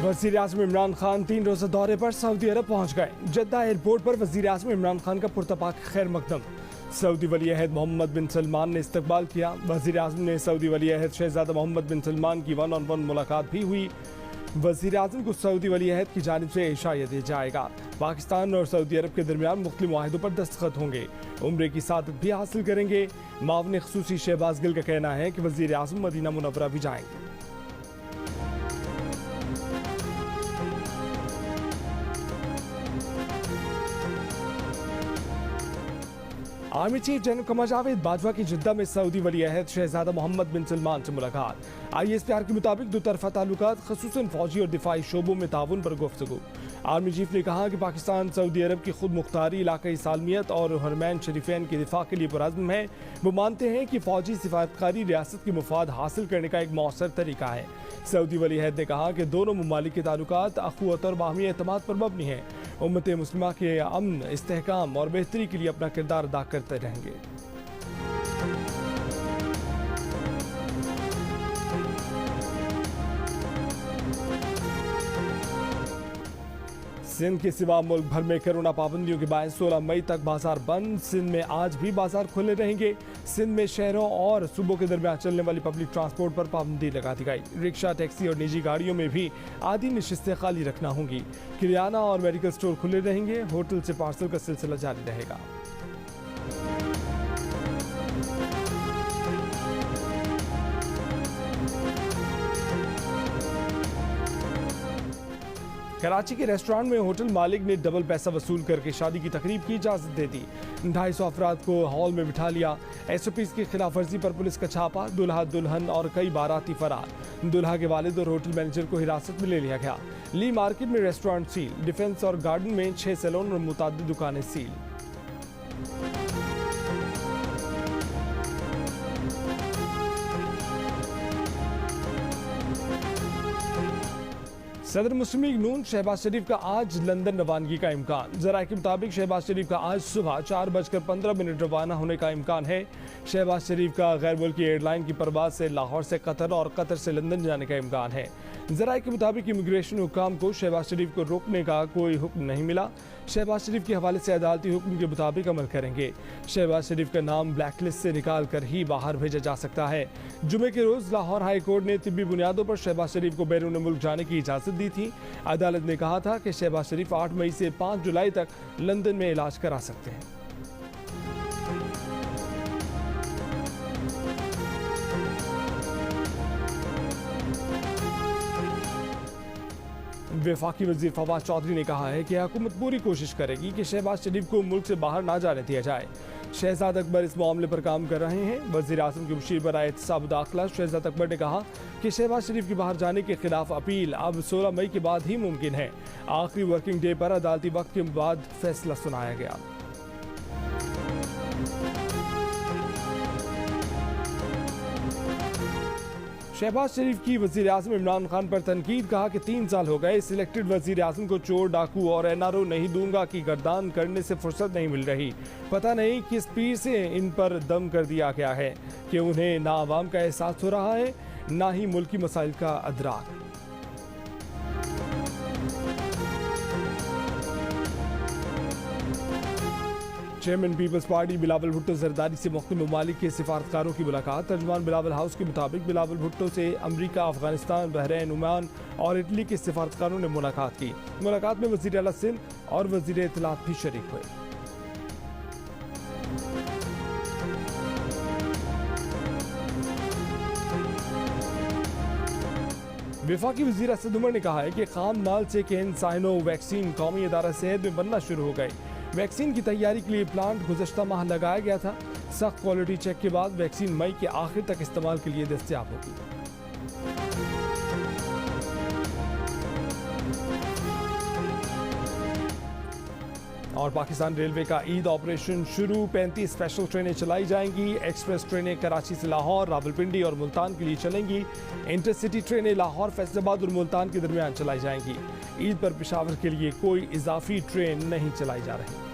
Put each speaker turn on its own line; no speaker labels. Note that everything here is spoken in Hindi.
वज़ीर आज़म इमरान खान 3 रोज़ा दौरे पर सऊदी अरब पहुँच गए। जद्दा एयरपोर्ट पर वज़ीर आज़म इमरान खान का पुरतपाक खैर मकदम। सऊदी वली अहद मोहम्मद बिन सलमान ने इस्तकबाल किया। वज़ीर आज़म ने सऊदी वली अहद शहज़ादा मोहम्मद बिन सलमान की 1-on-1 मुलाकात भी हुई। वज़ीर आज़म को सऊदी वली अहद की जानिब से इशारा दिया जाएगा। पाकिस्तान और सऊदी अरब के दरमियान मुख्तलिफ मुआहिदों पर दस्तखत होंगे। उम्रे की सादत भी हासिल करेंगे। मावन ख़ुसूसी शहबाज गिल का कहना है कि वज़ीर आज़म मदीना मुनव्वरा भी जाएंगे। Army chief general Qamar Javed Bajwa की जिद्दा में सऊदी वली अहद शहज़ादा मोहम्मद बिन सलमान से मुलाकात। ISPR के मुताबिक दो तरफा ताल्लुकात ख़ुसूसन फौजी और दिफाई शोबों में ताउन पर गुफ्तगू। आर्मी चीफ ने कहा कि पाकिस्तान सऊदी अरब की खुद मुख्तारी, इलाकाई सालमियत और हरमैन शरीफैन के दिफा के लिए पुरअज़्म है। वो मानते हैं कि फौजी सिफारतकारी रियासत के मुफाद हासिल करने का एक मौसर तरीका है। सऊदी वली अहद ने कहा कि दोनों ममालिक के ताल्लुकात अखुवत और बाहमी एतमाद पर मबनी है। उम्मत मुस्लिमा के अमन, इस्तेहकाम और बेहतरी के लिए अपना किरदार अदा करते रहेंगे। सिंध के सिवा मुल्क भर में कोरोना पाबंदियों के बाद 16 मई तक बाजार बंद। सिंध में आज भी बाजार खुले रहेंगे। सिंध में शहरों और सूबों के दरमियान चलने वाली पब्लिक ट्रांसपोर्ट पर पाबंदी लगा दी गई। रिक्शा, टैक्सी और निजी गाड़ियों में भी आधी नशिस्तें खाली रखना होंगी। किराना और मेडिकल स्टोर खुले रहेंगे। होटल से पार्सल का सिलसिला जारी रहेगा। कराची के रेस्टोरेंट में होटल मालिक ने डबल पैसा वसूल करके शादी की तकरीब की इजाजत दे दी। 250 अफराद को हॉल में बिठा लिया। SOPs की खिलाफ वर्जी पर पुलिस का छापा। दुल्हा, दुल्हन और कई बाराती फरार। दुल्हा के वालिद और होटल मैनेजर को हिरासत में ले लिया गया। ली मार्केट में रेस्टोरेंट सील। डिफेंस और गार्डन में 6 सैलून और मुतादिद दुकानें सील। सदर मुस्लिम लीग नून शहबाज शरीफ का आज लंदन रवानगी का इम्कान। ज़राए के मुताबिक शहबाज शरीफ का आज सुबह 4:15 रवाना होने का इम्कान है। शहबाज शरीफ का गैर मुल्की एयरलाइन की परवाज से लाहौर से कतर और कतर से लंदन जाने का इम्कान है। ज़राए के मुताबिक इमिग्रेशन हुकाम को शहबाज शरीफ को रोकने का कोई हुक्म नहीं मिला। शहबाज शरीफ के हवाले से अदालती हुक्म के मुताबिक अमल करेंगे। शहबाज शरीफ का नाम ब्लैक लिस्ट से निकाल कर ही बाहर भेजा जा सकता है। जुमे के रोज लाहौर हाई कोर्ट ने तिब्बी बुनियादों पर शहबाज शरीफ को बैरून मुल्क जाने की इजाज़त दी थी। अदालत ने कहा था कि शहबाज शरीफ 8 मई से 5 जुलाई तक लंदन में इलाज करा सकते हैं। वफाकी वज़ीर फवाद चौधरी ने कहा है कि हुकूमत पूरी कोशिश करेगी कि शहबाज शरीफ को मुल्क से बाहर ना जाने दिया जाए। शहजाद अकबर इस मामले पर काम कर रहे हैं। वज़ीर आज़म के मुशीर बराए एहतसाब दाखिला शहजाद अकबर ने कहा कि शहबाज शरीफ के बाहर जाने के खिलाफ अपील अब 16 मई के बाद ही मुमकिन है। आखिरी वर्किंग डे पर अदालती वक्त के बाद फैसला सुनाया गया। शहबाज शरीफ की वज़ीर आज़म इमरान खान पर तनकीद। कहा कि 3 साल हो गए सिलेक्टेड वज़ीर आज़म को चोर, डाकू और NRO नहीं दूंगा की गर्दान करने से फुर्सत नहीं मिल रही। पता नहीं किस पीर से इन पर दम कर दिया गया है कि उन्हें ना आवाम का एहसास हो रहा है ना ही मुल्की मसाइल का अदराक। Chairman People's Party Bilawal Bhutto Zardari से मुख्तलिफ ममालिक के सिफारतकारों की मुलाकात। तर्जुमान बिलावल हाउस के मुताबिक बिलावल भुट्टो से अमरीका, अफगानिस्तान, बहरीन, ओमान और इटली के सिफारतकारों ने मुलाकात की। मुलाकात में वज़ीर आला सिंध और वज़ीर इत्तलात भी शरीक हुए। वफाकी वज़ीर असद उमर ने कहा है कि खाम नाल से केन साइनो वैक्सीन कौमी इदारा सेहत में बनना शुरू हो गए। वैक्सीन की तैयारी के लिए प्लांट गुज़श्ता माह लगाया गया था। सख्त क्वालिटी चेक के बाद वैक्सीन मई के आखिर तक इस्तेमाल के लिए दस्तयाब होगी। और पाकिस्तान रेलवे का ईद ऑपरेशन शुरू। 35 स्पेशल ट्रेनें चलाई जाएंगी। एक्सप्रेस ट्रेनें कराची से लाहौर, रावलपिंडी और मुल्तान के लिए चलेंगी। इंटरसिटी ट्रेनें लाहौर, फैसलाबाद और मुल्तान के दरमियान चलाई जाएंगी। ईद पर पेशावर के लिए कोई इजाफी ट्रेन नहीं चलाई जा रही।